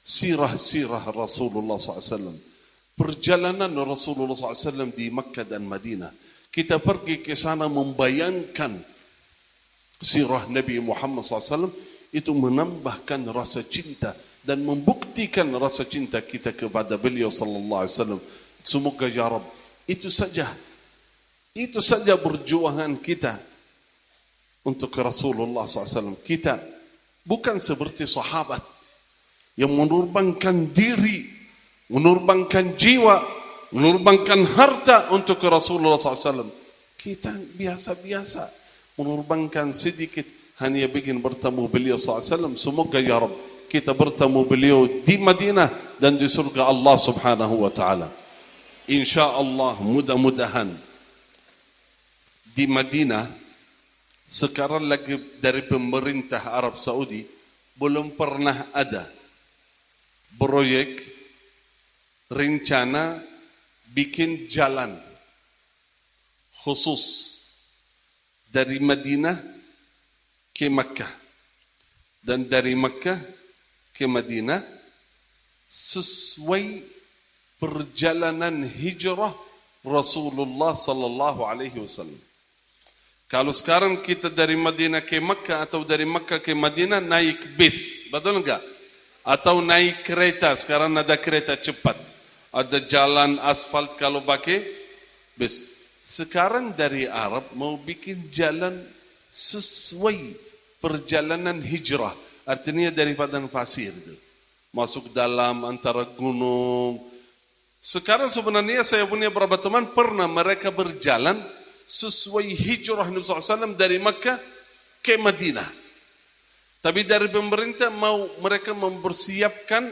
sirah-sirah Rasulullah SAW, perjalanan Rasulullah SAW di Makkah dan Madinah. Kita pergi ke sana membayangkan sirah Nabi Muhammad SAW, itu menambahkan rasa cinta dan membuktikan rasa cinta kita kepada beliau sallallahu alaihi wasallam. Semoga ya Rabb, itu saja perjuangan kita untuk Rasulullah SAW. Kita bukan seperti sahabat yang menurbankan diri, menurbankan jiwa, menurbankan harta untuk Rasulullah SAW. Kita biasa-biasa menurbankan sedikit hanya ingin bertemu beliau SAW. Semoga ya Rabb kita bertemu beliau di Madinah dan di surga Allah Subhanahu wa taala. Insyaallah, mudah-mudahan di Madinah sekarang lagi dari pemerintah Arab Saudi belum pernah ada proyek rencana bikin jalan khusus dari Madinah ke Makkah dan dari Makkah ke Madinah sesuai perjalanan hijrah Rasulullah sallallahu alaihi wasallam. Kalau sekarang kita dari Madinah ke Makkah atau dari Makkah ke Madinah naik bis, betul enggak? Atau naik kereta, sekarang ada kereta cepat. Ada jalan asfalt kalau pakai bis. Sekarang dari Arab mau bikin jalan sesuai perjalanan hijrah. Artinya dari padang pasir itu. Masuk dalam antara gunung. Sekarang sebenarnya saya punya beberapa teman pernah mereka berjalan sesuai hijrah Nabi SAW dari Makkah ke Madinah. Tapi dari pemerintah mereka mempersiapkan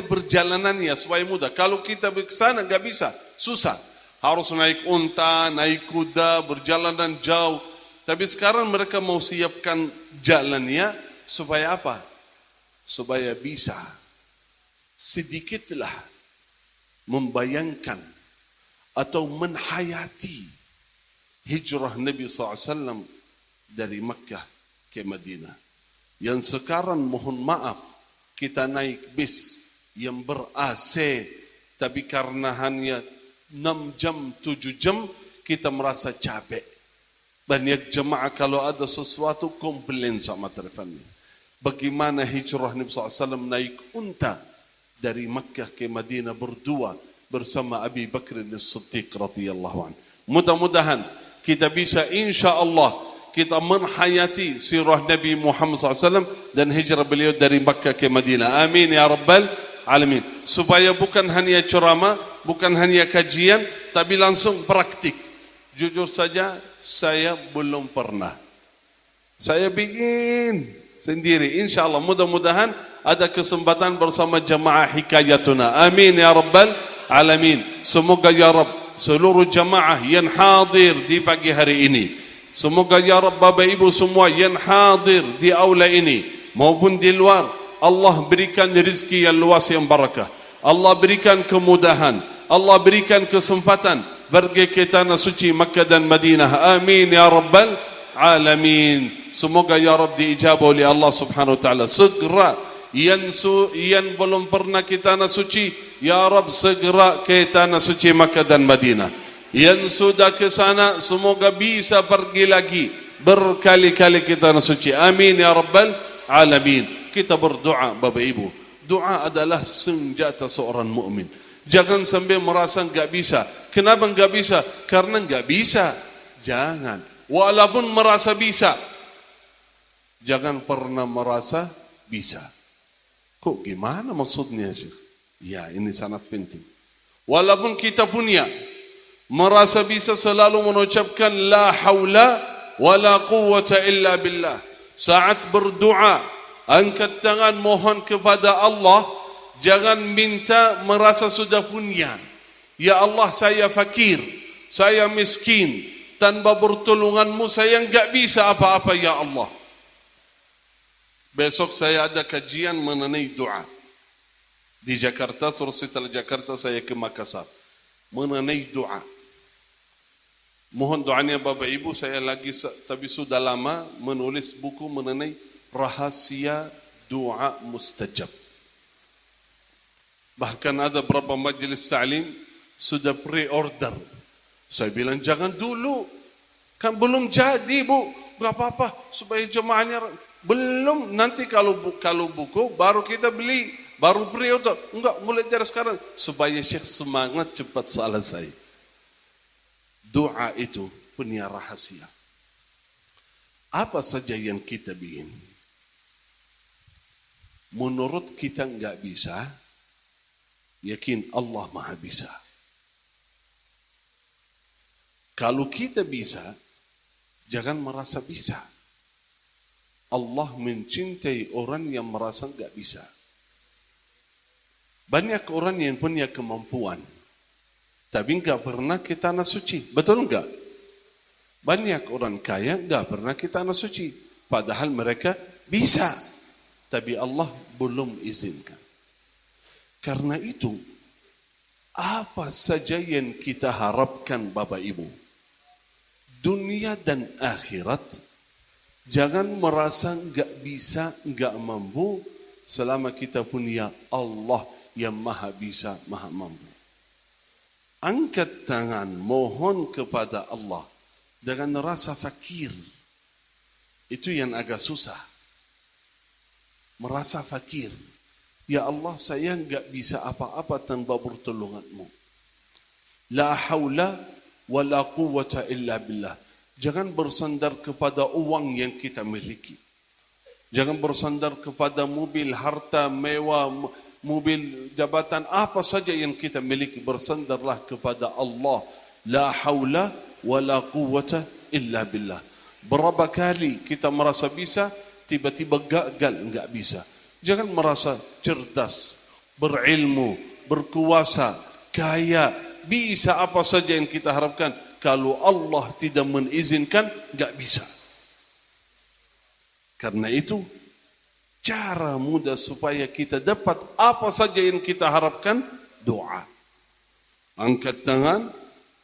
perjalanannya supaya mudah. Kalau kita ke sana nggak bisa, susah. Harus naik unta, naik kuda, berjalanan jauh. Tapi sekarang mereka mau siapkan jalannya supaya apa? Supaya bisa sedikitlah membayangkan atau menhayati hijrah Nabi SAW dari Makkah ke Madinah. Yang sekarang mohon maaf kita naik bis yang ber-AC tapi karena hanya 6 jam, 7 jam kita merasa capek. Banyak jemaah kalau ada sesuatu komplain sama telefonnya. Bagaimana hijrah Nabi SAW naik unta dari Makkah ke Madinah berdua bersama Abi Bakr as-Siddiq radhiyallahu anhu. Mudah-mudahan kita bisa insya-Allah kita menhayati sirah Nabi Muhammad SAW dan hijrah beliau dari Makkah ke Madinah. Amin ya rabbal alamin. Supaya bukan hanya ceramah, bukan hanya kajian, tapi langsung praktik. Jujur saja saya belum pernah. Saya bikin sendiri. Insya-Allah mudah-mudahan ada kesempatan bersama jamaah Hikayatuna. Amin ya rabbal alamin. Semoga ya Rabb seluruh jamaah yang hadir di pagi hari ini, semoga ya Rabb Bapak Ibu semua yang hadir di aula ini maupun di luar, Allah berikan rezeki yang luas yang barakah. Allah berikan kemudahan, Allah berikan kesempatan pergi ke tanah suci Makkah dan Madinah. Amin ya rabbal alamin. Semoga ya Rabb diijabah oleh Allah Subhanahu wa taala. Segera yang belum pernah ke tanah suci, ya Rabb segera ke tanah suci Makkah dan Madinah. Yang sudah ke sana semoga bisa pergi lagi berkali-kali ke tanah suci. Amin ya rabbal alamin. Kita berdoa Bapak Ibu. Doa adalah senjata seorang mukmin. Jangan sampai merasa enggak bisa. Kenapa enggak bisa? Karena enggak bisa. Jangan. Walaupun merasa bisa, jangan pernah merasa bisa. Kok gimana maksudnya Syekh? Ya, ini sangat penting. Walaupun kita punya merasa bisa selalu mengucapkan la haula wala quwwata illa billah. Saat berdoa, angkat tangan mohon kepada Allah, jangan minta merasa sudah punya. Ya Allah, saya fakir, saya miskin, tanpa pertolonganmu saya enggak bisa apa-apa ya Allah. Besok saya ada kajian mengenai doa di Jakarta, terus setelah Jakarta saya ke Makassar mengenai doa. Mohon doanya Bapak Ibu, saya lagi tapi sudah lama menulis buku mengenai rahasia doa mustajab. Bahkan ada beberapa majelis ta'lim sudah pre-order. Saya bilang jangan dulu, kan belum jadi Bu, enggak apa-apa supaya jemaahnya. Belum, nanti kalau buku baru kita beli, baru pre-order. Enggak, mulai dari sekarang supaya Syekh semangat cepat selesai. Doa itu punya rahasia. Apa saja yang kita bikin, menurut kita enggak bisa, yakin Allah Maha bisa. Kalau kita bisa, jangan merasa bisa. Allah mencintai orang yang merasa enggak bisa. Banyak orang yang punya kemampuan, tapi enggak pernah ke tanah suci. Betul enggak? Banyak orang kaya enggak pernah ke tanah suci. Padahal mereka bisa. Tapi Allah belum izinkan. Karena itu, apa saja yang kita harapkan Bapak Ibu, dunia dan akhirat, jangan merasa enggak bisa, enggak mampu, selama kita punya Allah yang Maha Bisa, Maha Mampu. Angkat tangan, mohon kepada Allah dengan rasa fakir. Itu yang agak susah. Merasa fakir. Ya Allah, saya enggak bisa apa-apa tanpa pertolongan-Mu. La haula wa la quwwata illa billah. Jangan bersandar kepada uang yang kita miliki. Jangan bersandar kepada mobil, harta, mewah, mobil, jabatan, apa saja yang kita miliki. Bersandarlah kepada Allah. La haula wa la quwwata illa billah. Berapa kali kita merasa bisa, tiba-tiba gagal, enggak bisa. Jangan merasa cerdas, berilmu, berkuasa, kaya, bisa apa saja yang kita harapkan. Kalau Allah tidak mengizinkan, enggak bisa. Karena itu, cara mudah supaya kita dapat apa saja yang kita harapkan, doa. Angkat tangan,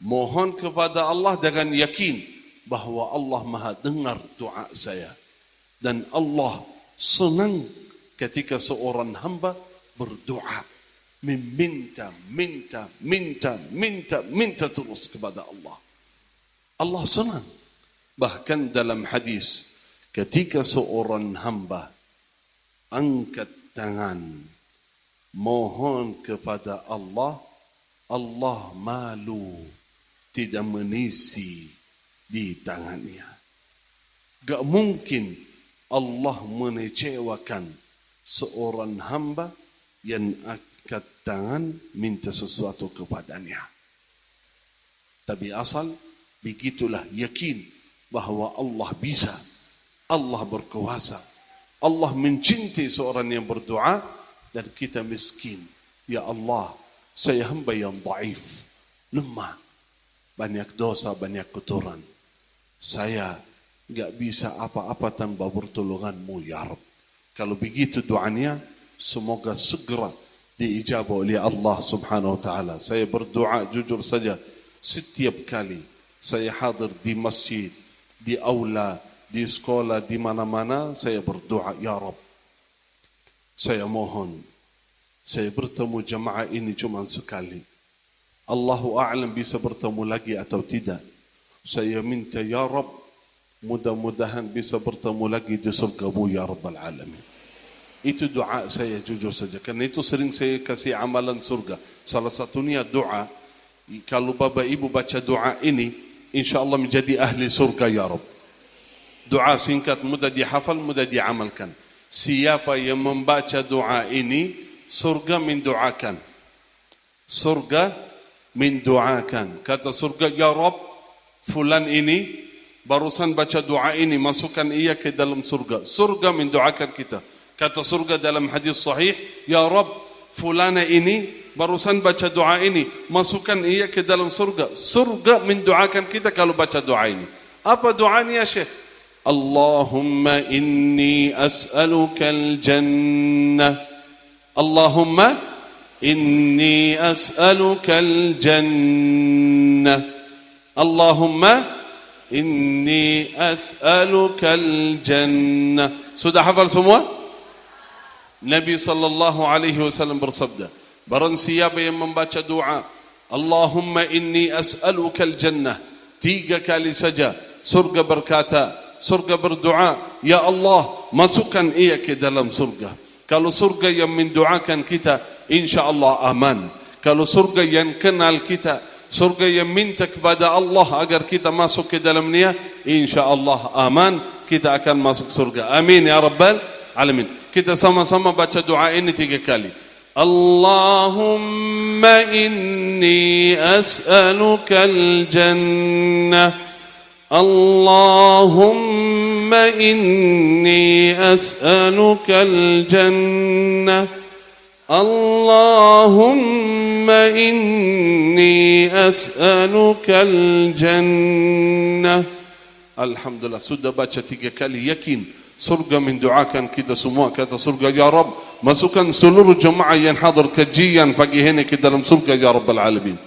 mohon kepada Allah dengan yakin bahwa Allah Maha dengar doa saya. Dan Allah senang ketika seorang hamba berdoa, meminta terus kepada Allah. Allah senang. Bahkan dalam hadis, ketika seorang hamba angkat tangan mohon kepada Allah, Allah malu tidak menisi di tangannya. Gak mungkin Allah mengecewakan seorang hamba yang angkat tangan minta sesuatu kepadanya. Tapi asal begitulah yakin bahwa Allah bisa, Allah berkuasa, Allah mencintai seorang yang berdoa. Dan kita miskin. Ya Allah, saya hamba yang dhaif, lemah, banyak dosa, banyak kotoran. Saya enggak bisa apa-apa tanpa pertolongan-Mu ya Rabb. Kalau begitu doanya, semoga segera diijabah oleh Allah Subhanahu wa taala. Saya berdoa jujur saja, setiap kali saya hadir di masjid, di aula, di sekolah, di mana-mana, saya berdoa, ya Rabb, saya mohon, saya bertemu jamaah ini cuma sekali. Allahu a'lam bisa bertemu lagi atau tidak. Saya minta, ya Rabb, mudah-mudahan bisa bertemu lagi di surga-Mu ya Rabbal Alamin. Itu doa saya jujur saja. Karena itu sering saya kasih amalan surga. Salah satunya doa. Kalau Bapak Ibu baca doa ini, insya Allah menjadi ahli surga ya Rabb. Doa singkat, mudah dihafal, mudah diamalkan. Siapa yang membaca doa ini, surga mendoakan. Surga mendoakan. Kata surga, ya Rabb, fulan ini barusan baca doa ini, masukkan ia ke dalam surga. Surga mendoakan kita. Kata surga dalam hadis sahih, ya Rabb, fulana ini barusan baca doa ini, masukkan ia ke dalam surga. Surga mendoakan kita kalau baca doa ini. Apa doanya ya Syekh? Allahumma inni as'aluka al-jannah. Allahumma inni as'aluka al-jannah. Allahumma inni as'aluka al-jannah. Sudah hafal semua? Nabi sallallahu alaihi wasallam bersabda, barang siapa yang membaca doa Allahumma inni as'aluka al-jannah 3 kali saja, surga berkata, surga berdoa, ya Allah, masukkan ia ke dalam surga. Kalau surga yang mendoakan kita, insya-Allah aman. Kalau surga yang kenal kita, surga yang minta kepada Allah agar kita masuk ke dalamnya, insya-Allah aman, kita akan masuk surga. Amin ya rabbal alamin. Kita sama-sama baca doa ini 3 kali. Allahumma inni as'aluka al-jannah. Allahumma inni as'aluka al-jannah. Allahumma inni as'aluka al-jannah. Alhamdulillah, sudah baca 3 kali, yakin surga mendoakan kita semua. Kata surga, ya Rabb, masukkan seluruh jemaah yang hadir kajian pagi ini ke dalam surga ya Rabbal Alamin.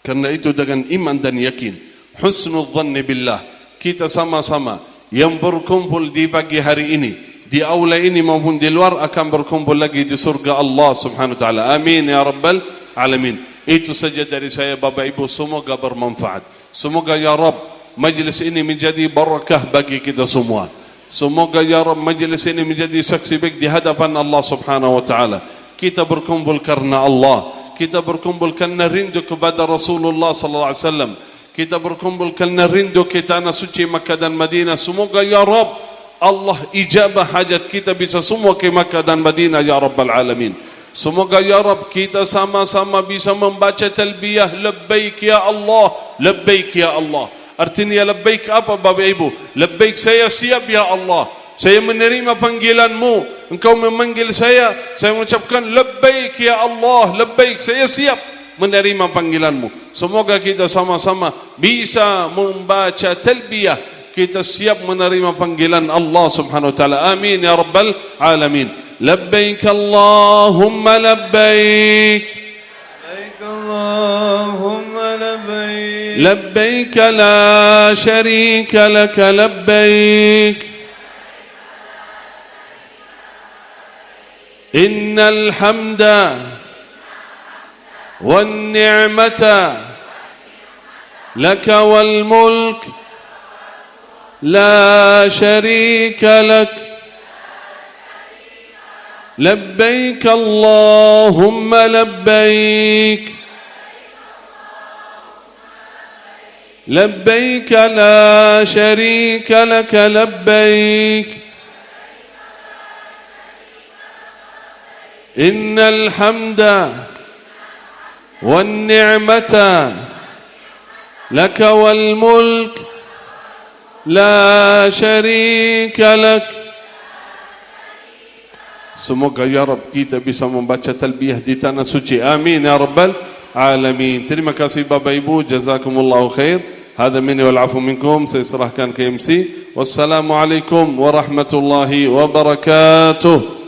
Karena itu dengan iman dan yakin, husnul dhanni billah, kita sama-sama yang berkumpul di pagi hari ini, di aula ini maupun di luar, akan berkumpul lagi di surga Allah subhanahu wa ta'ala. Amin ya Rabbal Alamin. Itu saja dari saya Bapak Ibu, semoga bermanfaat. Semoga ya Rabb majlis ini menjadi barakah bagi kita semua. Semoga ya Rabb majlis ini menjadi saksi baik di hadapan Allah subhanahu wa ta'ala. Kita berkumpul karena Allah, kita berkumpul karena rindu kepada Rasulullah sallallahu alaihi wasallam, kita berkumpul karena rindu ke tanah suci Makkah dan Madinah. Semoga ya Rabb Allah ijabah hajat kita bisa semua ke Makkah dan Madinah ya Rabbal Alamin. Semoga ya Rabb kita sama-sama bisa membaca talbiyah labbaik ya Allah, labbaik ya Allah. Artinya labbaik apa Bapak Ibu? Labbaik, saya siap ya Allah, saya menerima panggilanmu. Engkau memanggil saya mengucapkan labbaik ya Allah, labbaik, saya siap menerima panggilanmu. Semoga kita sama-sama bisa membaca talbiyah, kita siap menerima panggilan Allah subhanahu wa ta'ala. Amin ya Rabbal Alamin. Labbaik Allahumma labbaik, labbaik Allahumma labbaik, labbaik la sharika laka labbaik, innal hamda wan ni'mata laka wal mulk la sharika lak, labbaik Allahumma labbaik, labbaik la sharika lak labbaik, innal hamda wan ni'mata laka wal mulk la sharika lak. Semoga ya Rabb kita bisa membaca talbiyah di tanah suci. Amin ya Rabbal Alamin. Terima kasih Bapak Ibu, jazakumullahu khair. Hada minni wal afu minkum. Saya serahkan ke MC. Wassalamualaikum warahmatullahi wabarakatuh.